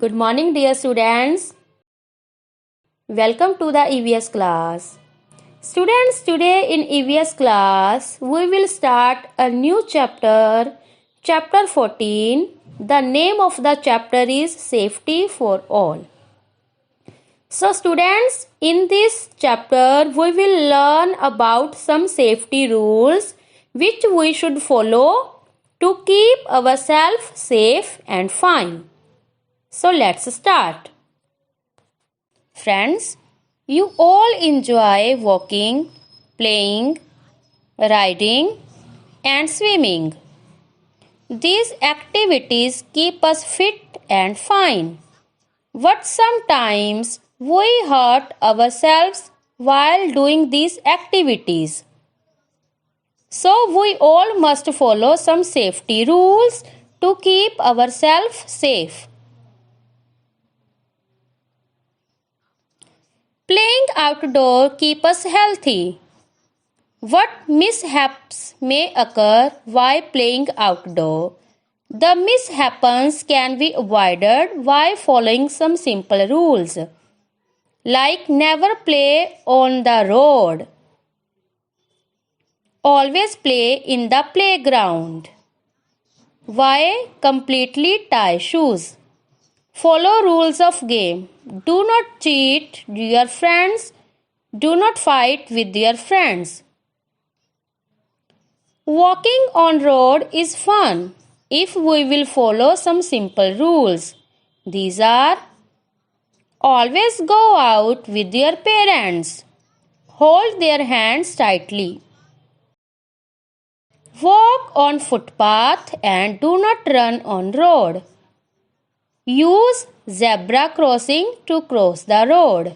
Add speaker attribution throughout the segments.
Speaker 1: Good morning, dear students. Welcome to the EVS class. Students, today in EVS class, we will start a new chapter, chapter 14. The name of the chapter is Safety for All. So, students, in this chapter, we will learn about some safety rules which we should follow to keep ourselves safe and fine. So let's start. Friends, you all enjoy walking, playing, riding and swimming. These activities keep us fit and fine. But sometimes we hurt ourselves while doing these activities. So we all must follow some safety rules to keep ourselves safe. Playing outdoor keeps us healthy. What mishaps may occur while playing outdoor? The mishaps can be avoided by following some simple rules, like never play on the road. Always play in the playground. Why completely tie shoes? Follow rules of game. Do not cheat your friends. Do not fight with your friends. Walking on road is fun if we will follow some simple rules. These are: always go out with your parents. Hold their hands tightly. Walk on footpath and do not run on road. Use zebra crossing to cross the road.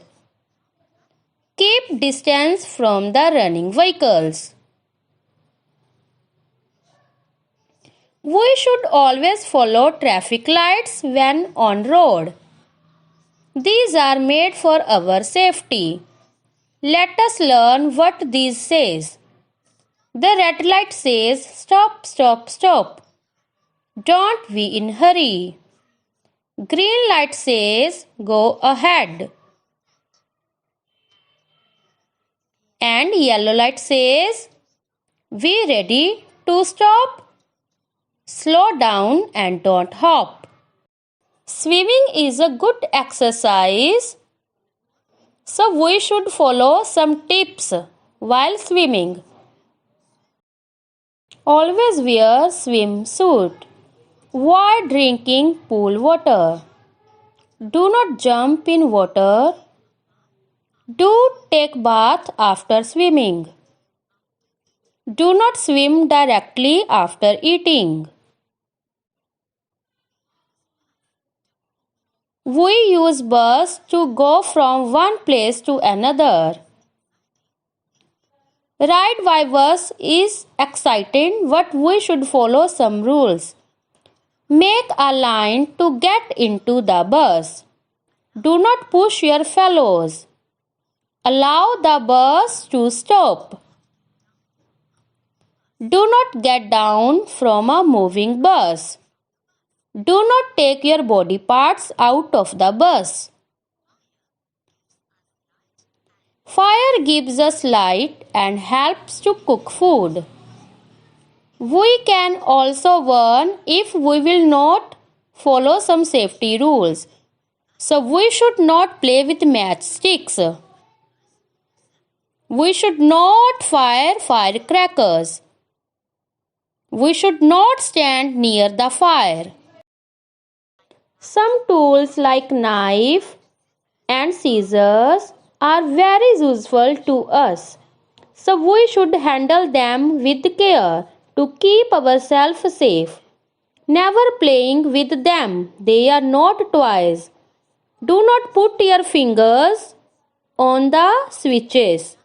Speaker 1: Keep distance from the running vehicles. We should always follow traffic lights when on road. These are made for our safety. Let us learn what these says. The red light says stop, stop, stop. Don't be in hurry. Green light says go ahead. And yellow light says be ready to stop. Slow down and don't hop. Swimming is a good exercise, so we should follow some tips while swimming. Always wear swimsuit. Avoid drinking pool water. Do not jump in water. Do take bath after swimming. Do not swim directly after eating. We use bus to go from one place to another. Ride by bus is exciting, but we should follow some rules. Make a line to get into the bus. Do not push your fellows. Allow the bus to stop. Do not get down from a moving bus. Do not take your body parts out of the bus. Fire gives us light and helps to cook food. We can also burn if we will not follow some safety rules. So we should not play with matchsticks. We should not fire firecrackers. We should not stand near the fire. Some tools like knife and scissors are very useful to us. So we should handle them with care to keep ourselves safe. Never playing with them. They are not toys. Do not put your fingers on the switches.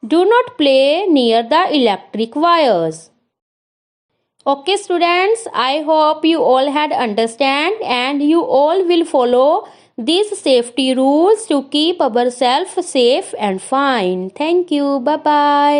Speaker 1: Do not play near the electric wires. Okay students, I hope you all had understand and you all will follow these safety rules to keep ourselves safe and fine. Thank you. Bye bye.